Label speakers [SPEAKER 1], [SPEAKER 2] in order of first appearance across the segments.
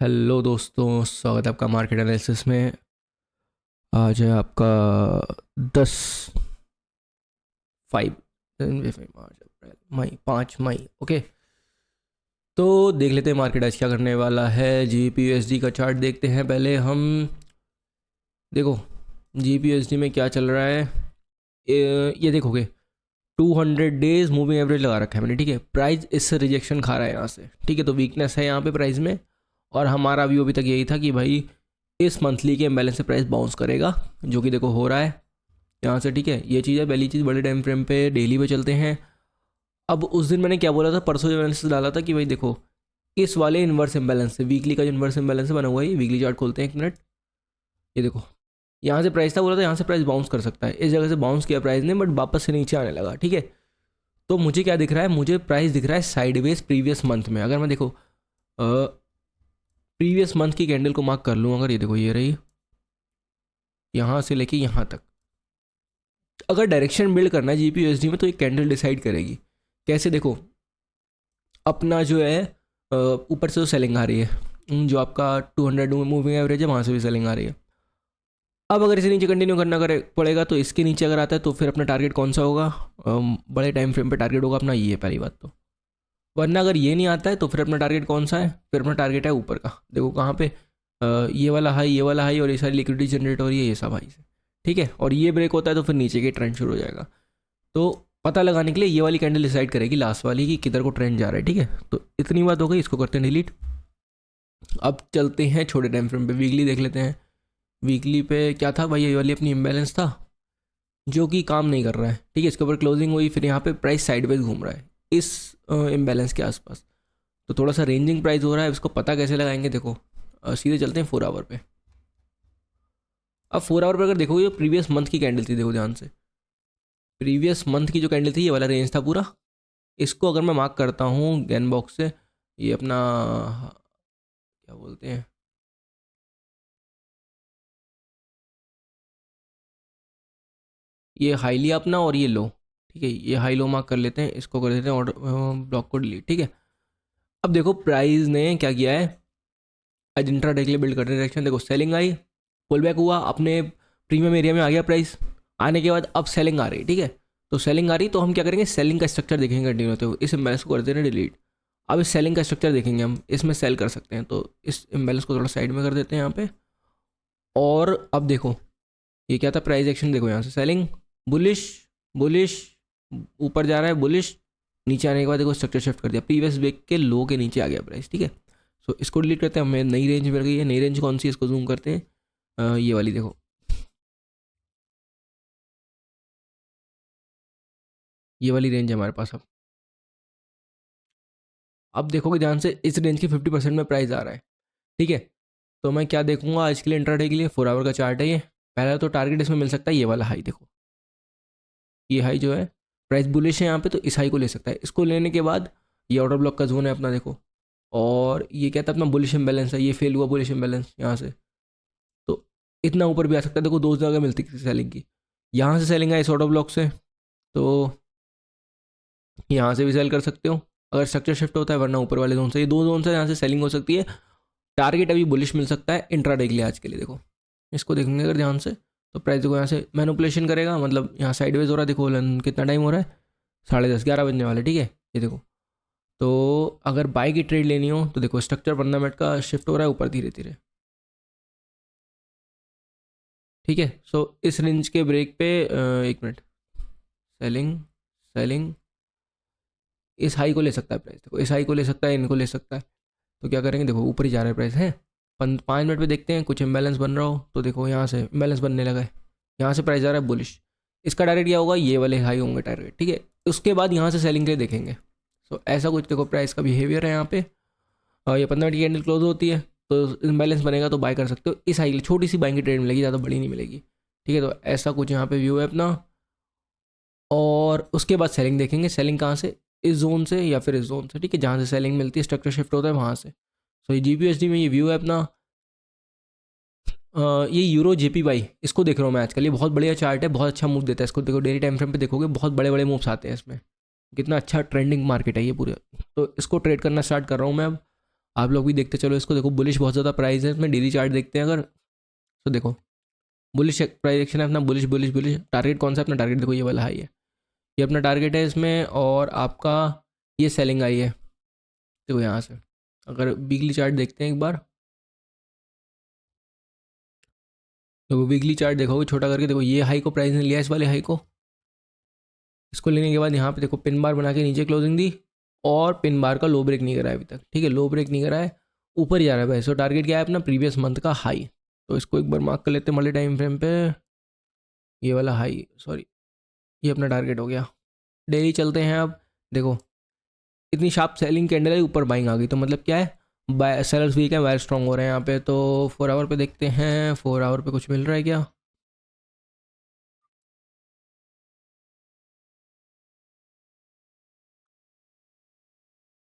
[SPEAKER 1] Hello दोस्तों, स्वागत है आपका मार्केट एनालिसिस में। आज है आपका 10/5 मार्च अप्रैल मई 5 मई। ओके, तो देख लेते हैं मार्केट आज क्या करने वाला है। GBP/USD का चार्ट देखते हैं पहले हम। देखो GBP/USD में क्या चल रहा है। ये देखोगे 200 डेज मूविंग एवरेज लगा रखा है मैंने, ठीक है। प्राइस इससे रिजेक्शन खा रहा है यहाँ से, ठीक है। तो वीकनेस है यहाँ पे प्राइस में, और हमारा व्यू अभी तक यही था कि भाई इस मंथली के इम्बैलेंस से प्राइस बाउंस करेगा, जो कि देखो हो रहा है यहाँ से, ठीक है। ये चीज़ है पहली चीज़। बड़े टाइम फ्रेम पे डेली पे चलते हैं। अब उस दिन मैंने क्या बोला था, परसों जो एनालिसिस डाला था कि भाई देखो इस वाले इन्वर्स इम्बैलेंस से, वीकली का जो इन्वर्स इम्बैलेंस बना हुआ है, वीकली चार्ट खोलते हैं एक मिनट। ये देखो यहाँ से प्राइस था, बोला था यहाँ से प्राइस बाउंस कर सकता है। इस जगह से बाउंस किया प्राइस ने, बट वापस से नीचे आने लगा, ठीक है। तो मुझे क्या दिख रहा है, मुझे प्राइस दिख रहा है साइडवेज प्रीवियस मंथ में। अगर मैं देखो प्रीवियस मंथ की कैंडल को मार्क कर लूँ, अगर ये देखो ये रही यहाँ से लेके यहाँ तक, अगर डायरेक्शन बिल्ड करना है GBP/USD में तो एक कैंडल डिसाइड करेगी। कैसे देखो, अपना जो है ऊपर से जो सेलिंग आ रही है, जो आपका 200 मूविंग एवरेज है, वहाँ से भी सेलिंग आ रही है। अब अगर इसे नीचे कंटिन्यू करना करे पड़ेगा, तो इसके नीचे अगर आता है तो फिर अपना टारगेट कौन सा होगा, बड़े टाइम फ्रेम पे टारगेट होगा अपना, ये है पहली बात तो। वरना अगर ये नहीं आता है तो फिर अपना टारगेट कौन सा है, फिर अपना टारगेट है ऊपर का। देखो कहाँ पे ये वाला हाई, ये वाला हाई, और ये सारी लिक्विडिटी जनरेट हो रही है, ये सब हाई से, ठीक है। और ये ब्रेक होता है तो फिर नीचे के ट्रेंड शुरू हो जाएगा। तो पता लगाने के लिए ये वाली कैंडल डिसाइड करेगी, लास्ट वाली, कि किधर को ट्रेंड जा रहा है, ठीक है। तो इतनी बात हो गई, इसको करते हैं डिलीट। अब चलते हैं छोटे टाइम फ्रेम पे, वीकली देख लेते हैं। वीकली पे क्या था भाई, ये वाली अपनी इम्बैलेंस था जो कि काम नहीं कर रहा है, ठीक है। इसके ऊपर क्लोजिंग हुई, फिर यहाँ पे प्राइस साइडवेज घूम रहा है इस इम्बैलेंस के आसपास। तो थोड़ा सा रेंजिंग प्राइस हो रहा है, इसको पता कैसे लगाएंगे। देखो सीधे चलते हैं 4 आवर पे। अब 4 आवर पे अगर देखोगे, जो प्रीवियस मंथ की कैंडल थी, देखो ध्यान से, प्रीवियस मंथ की जो कैंडल थी, ये वाला रेंज था पूरा। इसको अगर मैं मार्क करता हूँ गैन बॉक्स से, ये अपना क्या बोलते हैं, ये हाई लिया अपना और ये लो, ठीक है। ये हाई लो मार्क कर लेते हैं, इसको कर देते हैं ऑर्डर ब्लॉक को डिलीट, ठीक है। अब देखो प्राइस ने क्या किया है, आज इंट्राडे के लिए बिल्ड करने डायरेक्शन, देखो सेलिंग आई, पुल बैक हुआ, अपने प्रीमियम एरिया में आ गया प्राइस। आने के बाद अब सेलिंग आ रही, ठीक है। तो सेलिंग आ रही तो हम क्या करेंगे, सेलिंग का स्ट्रक्चर देखेंगे कंटिन्यू होते हुए। इस इम्बैलेंस को कर देते हैं डिलीट। अब इस सेलिंग का स्ट्रक्चर देखेंगे हम, इसमें सेल कर सकते हैं, तो इस इम्बैलेंस को थोड़ा साइड में कर देते हैं यहाँ पे। और अब देखो ये क्या था, प्राइस एक्शन देखो, यहाँ से सेलिंग, बुलिश, बुलिश, ऊपर जा रहा है, बुलिश, नीचे आने के बाद देखो स्ट्रक्चर शिफ्ट कर दिया, प्रीवियस वीक के लो के नीचे आ गया प्राइस, ठीक है। सो इसको डिलीट करते हैं, हमें नई रेंज मिल गई है। नई रेंज कौन सी है, इसको जूम करते हैं, ये वाली देखो, ये वाली रेंज है हमारे पास। अब देखोगे ध्यान से, इस रेंज की 50% में प्राइस आ रहा है, ठीक है। तो मैं क्या देखूंगा आज के लिए, इंट्राडे के लिए 4 आवर का चार्ट है ये। पहला तो टारगेट इसमें मिल सकता है ये वाला हाई, देखो ये हाई जो है, प्राइस बुलिश है यहाँ पे, तो इस हाई को ले सकता है। इसको लेने के बाद ये ऑर्डर ब्लॉक का जोन है अपना, देखो। और ये क्या था अपना, बुलिश इम्बैलेंस है, ये फेल हुआ बुलिश इम्बैलेंस यहाँ से। तो इतना ऊपर भी आ सकता है, देखो दो जगह मिलती है सेलिंग की। यहाँ से सेलिंग है इस ऑर्डर ब्लॉक से, तो यहाँ से भी सेल कर सकते हो अगर स्ट्रक्चर शिफ्ट होता है, वरना ऊपर वाले जोन से, ये दो जोन से यहाँ से सेलिंग हो सकती है। टारगेट अभी बुलिश मिल सकता है इंट्राडे के लिए आज के लिए, देखो इसको देखेंगे अगर ध्यान से, तो प्राइस देखो यहाँ से मैनिपुलेशन करेगा, मतलब यहाँ साइडवेज हो रहा है, देखो कितना टाइम हो रहा है, 10:30 11 बजने वाले, ठीक है। ये देखो, तो अगर बाई की ट्रेड लेनी हो तो देखो स्ट्रक्चर 15 मिनट का शिफ्ट हो रहा है ऊपर धीरे धीरे, ठीक है। सो इस रेंज के ब्रेक पे एक मिनट, सेलिंग, सेलिंग, इस हाई को ले सकता है प्राइस, देखो इस हाई को ले सकता है, इनको ले सकता है। तो क्या करेंगे, देखो ऊपर ही जा रहा है प्राइस है। 5 मिनट पे देखते हैं कुछ इम्बैलेंस बन रहा हो, तो देखो यहाँ से इम्बैलेंस बनने लगा है, यहाँ से प्राइस आ रहा है बुलिश। इसका टारगेट क्या होगा, ये वाले हाई होंगे टारगेट, ठीक है। उसके बाद यहाँ से सेलिंग के लिए देखेंगे। सो ऐसा कुछ देखो प्राइस का बिहेवियर है यहाँ पे। ये 15 मिनट की कैंडल क्लोज होती है, तो इम्बैलेंस बनेगा तो बाय कर सकते हो। इस हाई के लिए छोटी सी बाइंग की ट्रेड मिलेगी, ज़्यादा बड़ी नहीं मिलेगी, ठीक है। तो ऐसा कुछ यहाँ पे व्यू है अपना। और उसके बाद सेलिंग देखेंगे, सेलिंग कहाँ से, इस जोन से या फिर इस जोन से, ठीक है, जहाँ से सेलिंग मिलती है, स्ट्रक्चर शिफ्ट होता है वहाँ से। सो ये GBP/USD में ये व्यू है अपना। ये यूरो JPY, इसको देख रहा हूँ मैं आजकल, ये बहुत बढ़िया चार्ट है, बहुत अच्छा मूव देता है। इसको देखो डेली टाइम फ्रेम पे देखोगे, बहुत बड़े बड़े मूव्स आते हैं इसमें, कितना अच्छा ट्रेंडिंग मार्केट है ये पूरे। तो इसको ट्रेड करना स्टार्ट कर रहा हूँ मैं अब। आप लोग भी देखते चलो इसको। देखो बुलिश बहुत ज़्यादा प्राइस है इसमें। डेली चार्ट देखते हैं अगर, तो देखो बुलिश प्राइस एक्शन है अपना, बुलिश बुलिश बुलिश। टारगेट कौन सा है अपना? टारगेट देखो ये वाला हाई है, ये अपना टारगेट है इसमें। और आपका ये सेलिंग आई है, देखो यहाँ से। अगर वीकली चार्ट देखते हैं एक बार, देखो वीकली चार्ट देखोगे छोटा करके, देखो ये हाई को प्राइस ने लिया, इस वाले हाई को। इसको लेने के बाद यहाँ पे देखो पिन बार बना के नीचे क्लोजिंग दी, और पिन बार का लो ब्रेक नहीं करा है अभी तक, ठीक है, लो ब्रेक नहीं करा है, ऊपर ही जा रहा है भाई। सो टारगेट क्या है अपना? प्रीवियस मंथ का हाई। तो इसको एक बार मार्क कर लेते हैं मल्टी टाइम फ्रेम पे, ये वाला हाई, सॉरी, ये अपना टारगेट हो गया। डेली चलते हैं अब। देखो इतनी शार्प सेलिंग कैंडल है, ऊपर बाइंग आ गई, तो मतलब क्या है? बाय सेलर्स वीक है, वायर स्ट्रॉन्ग हो रहे हैं यहाँ पे। तो 4 आवर पे देखते हैं, 4 आवर पे कुछ मिल रहा है क्या?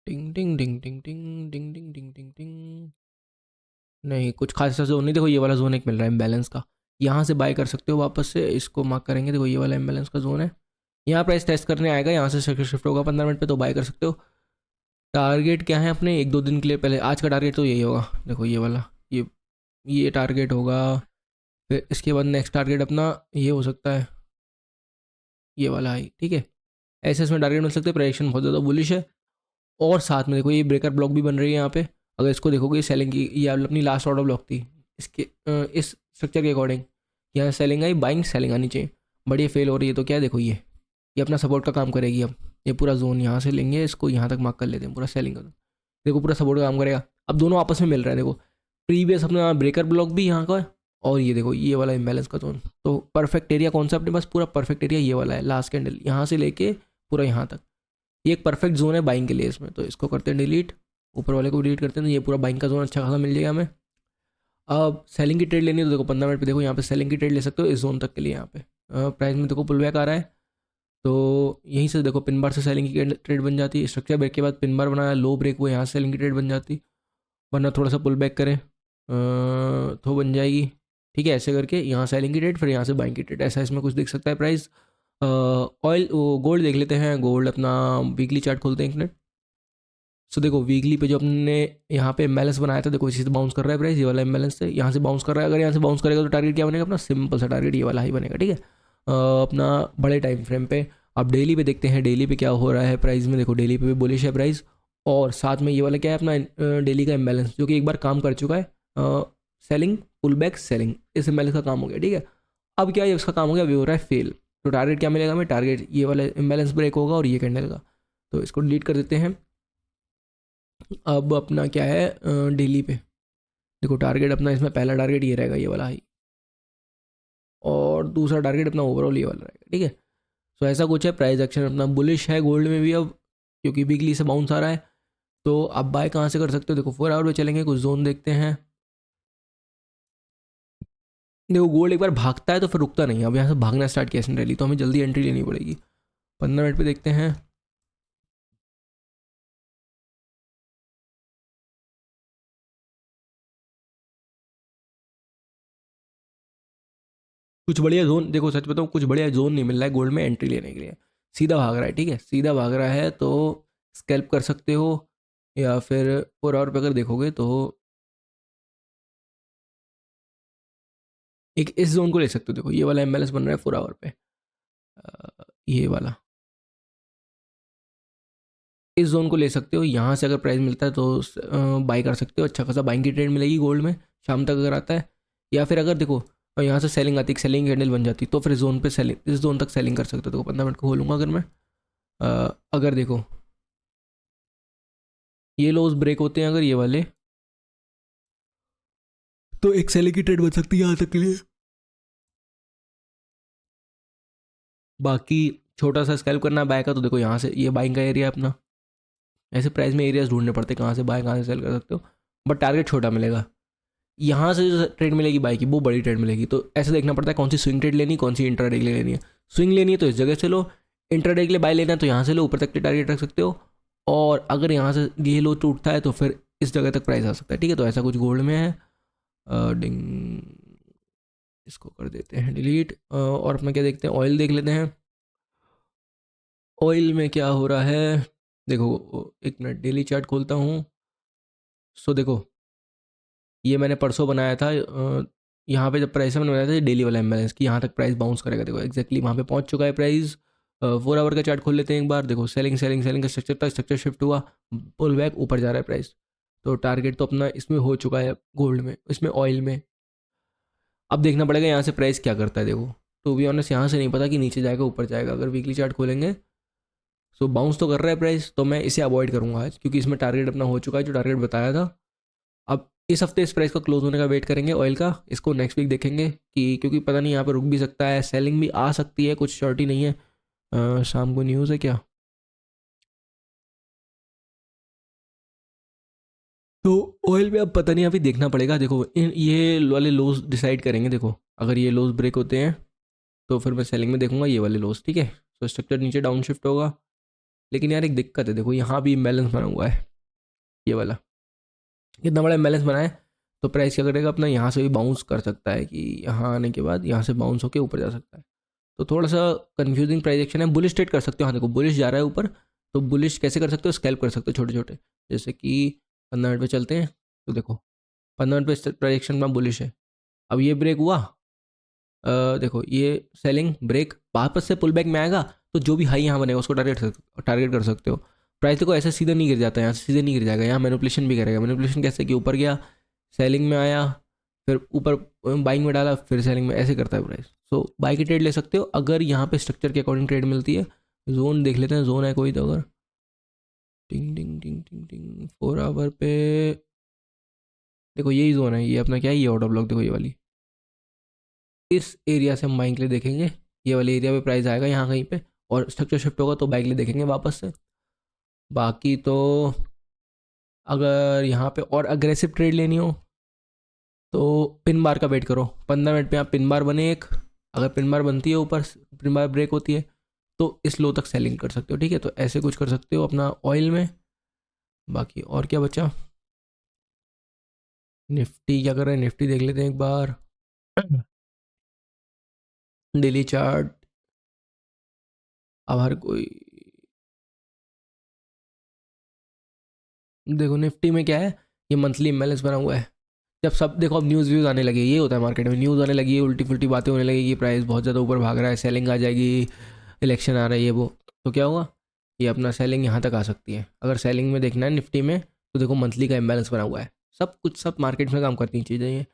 [SPEAKER 1] टिंग टिंग टिंग टिंग टिंग टिंग टिंग टिंग टिंग टिंग। नहीं कुछ खास ऐसा जोन नहीं। देखो ये वाला जोन एक मिल रहा है इम्बैलेंस का, यहाँ से बाय कर सकते हो वापस से। इसको मार्क करेंगे, देखो ये वाला इम्बैलेंस का जोन है, यहाँ प्राइस टेस्ट करने आएगा, यहाँ से शिफ्ट होगा 15 मिनट पे, तो बाय कर सकते हो। टारगेट क्या है अपने? 1-2 दिन के लिए पहले, आज का टारगेट तो यही होगा, देखो ये वाला, ये टारगेट होगा। फिर इसके बाद नेक्स्ट टारगेट अपना ये हो सकता है, ये वाला हाई, ठीक है। ऐसे इसमें टारगेट मिल सकते हैं। प्रेडिक्शन बहुत ज़्यादा बुलिश है। और साथ में देखो ये ब्रेकर ब्लॉक भी बन रही है यहाँ पे। अगर इसको देखोगे, सेलिंग की, ये अपनी लास्ट ऑर्डर ब्लॉक थी इसके, इस स्ट्रक्चर के अकॉर्डिंग यहाँ सेलिंग आई, बाइंग सेलिंग आनी चाहिए, बट ये फेल हो रही है। तो क्या है, देखो ये अपना सपोर्ट का काम करेगी अब। ये पूरा जोन यहाँ से लेंगे, इसको यहाँ तक मार्क कर लेते हैं, पूरा सेलिंग का, देखो पूरा सपोर्ट का काम करेगा। अब दोनों आपस में मिल रहा है, देखो प्रीवियस अपना ब्रेकर ब्लॉक भी यहाँ का है, और ये देखो ये वाला इम्बैलेंस का जोन। तो परफेक्ट एरिया कौन सा अपने पास? पूरा परफेक्ट एरिया ये वाला है, लास्ट कैंडल यहाँ से लेके पूरा यहाँ तक, ये एक परफेक्ट जोन है बाइंग के लिए इसमें। तो इसको करते हैं डिलीट, ऊपर वाले को डिलीट करते हैं, तो ये पूरा बाइंग का जोन अच्छा खासा मिल जाएगा हमें। अब सेलिंग की ट्रेड लेनी है तो देखो 15 मिनट पे, देखो यहाँ पे सेलिंग की ट्रेड ले सकते हो इस जोन तक के लिए। यहाँ पे प्राइस में देखो पुल बैक आ रहा है, तो यहीं से देखो पिन बार से सेलिंग की ट्रेड बन जाती है। स्ट्रक्चर ब्रेक के बाद पिन बार बनाया, लो ब्रेक हुआ, यहाँ से सेलिंग की ट्रेड बन जाती, वरना थोड़ा सा पुल बैक करें तो बन जाएगी, ठीक है। ऐसे करके यहाँ सेलिंग की ट्रेड, फिर यहाँ से बाइंग की ट्रेड, ऐसा इसमें कुछ दिख सकता है प्राइस। ऑयल गोल्ड देख लेते हैं। गोल्ड अपना वीकली चार्ट खोलते हैं एक मिनट। सो देखो वीकली पे जो अपने यहाँ पे इम्बैलेंस बनाया था, देखो इसी से बाउंस कर रहा है प्राइस, ये वाला इम्बैलेंस से यहाँ से बाउंस कर रहा है। अगर यहाँ से बाउंस करेगा तो टारगेट क्या बनेगा अपना? सिंपल सा टारगेट ये वाला ही बनेगा, ठीक है। अपना बड़े टाइम फ्रेम पे। अब डेली पे देखते हैं, डेली पे क्या हो रहा है प्राइस में। देखो डेली पे भी बुलिश है प्राइस, और साथ में ये वाला क्या है अपना डेली का इम्बैलेंस, जो कि एक बार काम कर चुका है, सेलिंग पुल बैक सेलिंग, इस इम्बैलेंस का काम हो गया, ठीक है। अब क्या है, उसका काम हो गया, अभी हो रहा है फेल। तो टारगेट क्या मिलेगा हमें? टारगेट ये वाला इम्बैलेंस ब्रेक होगा और ये कैंडल का। तो इसको डिलीट कर देते हैं। अब अपना क्या है डेली पे, देखो टारगेट अपना इसमें पहला टारगेट ये रहेगा, ये वाला हाई, और दूसरा टारगेट अपना ओवरऑल ये वाला रहेगा, ठीक है। सो ऐसा कुछ है। प्राइस एक्शन अपना बुलिश है गोल्ड में भी अब, क्योंकि वीकली से बाउंस आ रहा है। तो आप बाय कहाँ से कर सकते हो? देखो 4 आवर पे चलेंगे, कुछ जोन देखते हैं। देखो गोल्ड एक बार भागता है तो फिर रुकता नहीं है। अब यहाँ से भागना स्टार्ट किया इसने रैली, तो हमें जल्दी एंट्री लेनी पड़ेगी। 15 मिनट पे देखते हैं। कुछ बढ़िया जोन, देखो सच बताऊँ कुछ बढ़िया जोन नहीं मिल रहा है गोल्ड में एंट्री लेने के लिए। सीधा भाग रहा है, ठीक है, सीधा भाग रहा है। तो स्कैल्प कर सकते हो, या फिर 4 आवर पे अगर देखोगे तो एक इस जोन को ले सकते हो। देखो ये वाला एमएलएस बन रहा है 4 आवर पे, ये वाला, इस जोन को ले सकते हो। यहाँ से अगर प्राइस मिलता है तो बाई कर सकते हो, अच्छा खासा बाइंग की ट्रेड मिलेगी गोल्ड में शाम तक अगर आता है। या फिर अगर देखो यहाँ से सेलिंग आती है, सेलिंग कैंडल बन जाती, तो फिर जोन पे सेलिंग, इस जोन तक सेलिंग कर सकते हो। देखो 15 मिनट को खोलूँगा अगर मैं, अगर देखो ये लोज ब्रेक होते हैं अगर ये वाले, तो एक सेलिंग की ट्रेड बन सकती है यहाँ तक के लिए। बाकी छोटा सा स्कैल्प करना है बाय का, तो देखो यहाँ से ये बाइंग का एरिया अपना। ऐसे प्राइस में एरियाज ढूंढने पड़ते हैं, कहाँ से बाय कहाँ से सेल कर सकते हो, बट टारगेट छोटा मिलेगा। यहाँ से जो ट्रेड मिलेगी बाय की वो बड़ी ट्रेड मिलेगी। तो ऐसे देखना पड़ता है कौन सी स्विंग ट्रेड लेनी, कौन सी इंट्राडे के लिए लेनी है। स्विंग लेनी है तो इस जगह से लो, इंट्राडे के लिए बाय लेना है तो यहाँ से लो, ऊपर तक के टारगेट रख सकते हो। और अगर यहाँ से ये लो टूटता है तो फिर इस जगह तक प्राइस आ सकता है, ठीक है। तो ऐसा कुछ गोल्ड में है। डिंग, इसको कर देते हैं डिलीट। और अपना क्या देखते हैं, ऑयल देख लेते हैं। ऑयल में क्या हो रहा है, देखो एक मिनट डेली चार्ट खोलता हूँ। सो देखो, ये मैंने परसों बनाया था, यहाँ पे जब प्राइस मैंने बनाया था डेली वाला इम्बैलेंस कि यहाँ तक प्राइस बाउंस करेगा। देखो एग्जैक्टली वहाँ पे पहुँच चुका है प्राइस। 4 आवर का चार्ट खोल लेते हैं एक बार। देखो सेलिंग सेलिंग सेलिंग का स्ट्रक्चर था, स्ट्रक्चर शिफ्ट हुआ, पुल बैक, ऊपर जा रहा है प्राइस। तो टारगेट तो अपना इसमें हो चुका है, गोल्ड में, इसमें ऑयल में। अब देखना पड़ेगा यहाँ से प्राइस क्या करता है। देखो तो भी ऑनेस्ट यहाँ से नहीं पता कि नीचे जाएगा ऊपर जाएगा। अगर वीकली चार्ट खोलेंगे सो बाउंस तो कर रहा है प्राइस, तो मैं इसे अवॉइड करूँगा आज, क्योंकि इसमें टारगेट अपना हो चुका है जो टारगेट बताया था। अब इस हफ्ते इस प्राइस का क्लोज होने का वेट करेंगे ऑयल का। इसको नेक्स्ट वीक देखेंगे कि, क्योंकि पता नहीं यहाँ पर रुक भी सकता है, सेलिंग भी आ सकती है, कुछ श्योरिटी नहीं है। शाम को न्यूज़ है क्या? तो ऑयल पे अब पता नहीं, अभी देखना पड़ेगा। देखो ये वाले लोज डिसाइड करेंगे। देखो अगर ये लोज ब्रेक होते हैं तो फिर मैं सेलिंग में देखूंगा ये वाले लोज, ठीक है। तो स्ट्रक्चर नीचे डाउन शिफ्ट होगा। लेकिन यार एक दिक्कत है, देखो यहाँ भी इम्बैलेंस बना हुआ है, ये वाला कितना बड़ा इम्बैलेंस बना है। तो प्राइस क्या करेगा अपना, यहाँ से भी बाउंस कर सकता है कि यहाँ आने के बाद यहाँ से बाउंस होकर ऊपर जा सकता है। तो थोड़ा सा कंफ्यूजिंग प्राइस एक्शन है। बुलिश ट्रेड कर सकते हो, हाँ देखो बुलिश जा रहा है ऊपर। तो बुलिश कैसे कर सकते हो, स्कैल्प कर सकते हो छोटे छोटे। जैसे कि 15 मिनट पे चलते हैं, तो देखो 15 मिनट पे प्राइस एक्शन में बुलिश है। अब ये ब्रेक हुआ, देखो ये सेलिंग ब्रेक, वापस से पुल बैक में आएगा, तो जो भी हाई यहाँ बनेगा उसको टारगेट कर सकते हो। प्राइस देखो ऐसे सीधा नहीं गिर जाता है, यहाँ से सीधे नहीं गिर जाएगा, यहाँ मैनिपुलेशन भी करेगा। मैनिपुलेशन कैसे कि ऊपर गया, सेलिंग में आया, फिर ऊपर बाइंग में डाला, फिर सेलिंग में, ऐसे करता है प्राइस। सो बाई की ट्रेड ले सकते हो अगर यहाँ पे स्ट्रक्चर के अकॉर्डिंग ट्रेड मिलती है। जोन देख लेते हैं, जोन है कोई तो। अगर टिंग टिंग टिंग टिंग टिंग 4 आवर पे देखो यही जोन है, ये अपना क्या है, ये ऑर्डर ब्लॉक देखो ये वाली, इस एरिया से हम बाइंग के लिए देखेंगे। ये वाले एरिया पे प्राइस आएगा यहाँ कहीं पे, और स्ट्रक्चर शिफ्ट होगा तो बाइक लिए देखेंगे वापस से। बाकी तो अगर यहाँ पे और अग्रेसिव ट्रेड लेनी हो तो पिन बार का वेट करो। 15 मिनट पे यहाँ पिन बार बने एक, अगर पिन बार बनती है ऊपर, पिन बार ब्रेक होती है, तो इस लो तक सेलिंग कर सकते हो, ठीक है। तो ऐसे कुछ कर सकते हो अपना ऑयल में। बाकी और क्या बचा, निफ्टी क्या कर रहे हैं, निफ्टी देख लेते हैं एक बार। डेली चार्ट, अब हर कोई देखो निफ्टी में क्या है, ये मंथली इम्बैलेंस बना हुआ है। जब सब देखो अब न्यूज़ व्यूज़ आने लगे, ये होता है मार्केट में, न्यूज़ आने लगी है, उल्टी फुल्टी बातें होने लगेगी, प्राइस बहुत ज़्यादा ऊपर भाग रहा है, सेलिंग आ जाएगी, इलेक्शन आ रहा है ये वो, तो क्या हुआ, ये अपना सेलिंग यहाँ तक आ सकती है। अगर सेलिंग में देखना है निफ्टी में, तो देखो मंथली का इम्बैलेंस बना हुआ है। सब कुछ सब मार्केट में काम करती चीज़ें ये।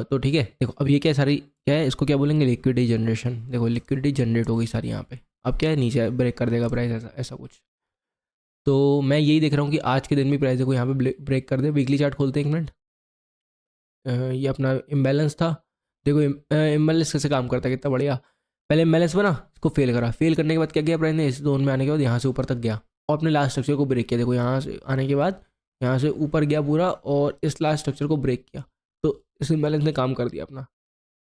[SPEAKER 1] तो ठीक है, देखो अब ये क्या सारी क्या है, इसको क्या बोलेंगे, लिक्विडिटी जनरेशन। देखो लिक्विडिटी जनरेट हो गई सारी यहाँ पे। अब क्या है, नीचे ब्रेक कर देगा प्राइस, ऐसा ऐसा कुछ। तो मैं यही देख रहा हूँ कि आज के दिन भी प्राइस को यहाँ पे ब्रेक कर दे। वीकली चार्ट खोलते हैं एक मिनट। ये अपना इम्बैलेंस था। देखो इम्बैलेंस कैसे काम करता है, कितना बढ़िया। पहले इम्बैलेंस बना, इसको फेल करा, फेल करने के बाद क्या किया प्राइस ने, इस जोन में आने के बाद यहाँ से ऊपर तक गया और अपने लास्ट स्ट्रक्चर को ब्रेक किया। देखो यहाँ से आने के बाद यहाँ से ऊपर गया पूरा और इस लास्ट स्ट्रक्चर को ब्रेक किया। तो इस इम्बैलेंस ने काम कर दिया अपना।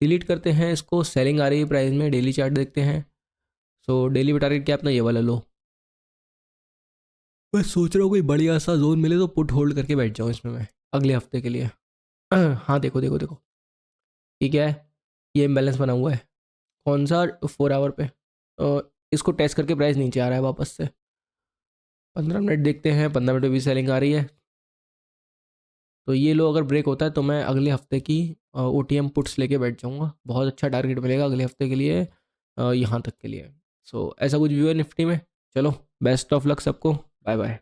[SPEAKER 1] डिलीट करते हैं इसको, सेलिंग आ रही है प्राइस में, डेली चार्ट देखते हैं। सो डेली पे टारगेट क्या अपना ये वाला लो। मैं सोच रहा हूँ कोई बढ़िया सा जोन मिले तो पुट होल्ड करके बैठ जाऊँ इसमें मैं अगले हफ्ते के लिए। हाँ देखो देखो देखो, ठीक है, ये इम्बैलेंस बना हुआ है। कौन सा, 4 आवर पे। इसको टेस्ट करके प्राइस नीचे आ रहा है वापस से। 15 मिनट देखते हैं, 15 मिनट में भी सेलिंग आ रही है। तो ये लो अगर ब्रेक होता है तो मैं अगले हफ्ते की OTM पुट्स लेके बैठ जाऊँगा। बहुत अच्छा टारगेट मिलेगा अगले हफ्ते के लिए, यहाँ तक के लिए। सो ऐसा कुछ व्यू है निफ्टी में। चलो बेस्ट ऑफ लक सबको, बाय बाय।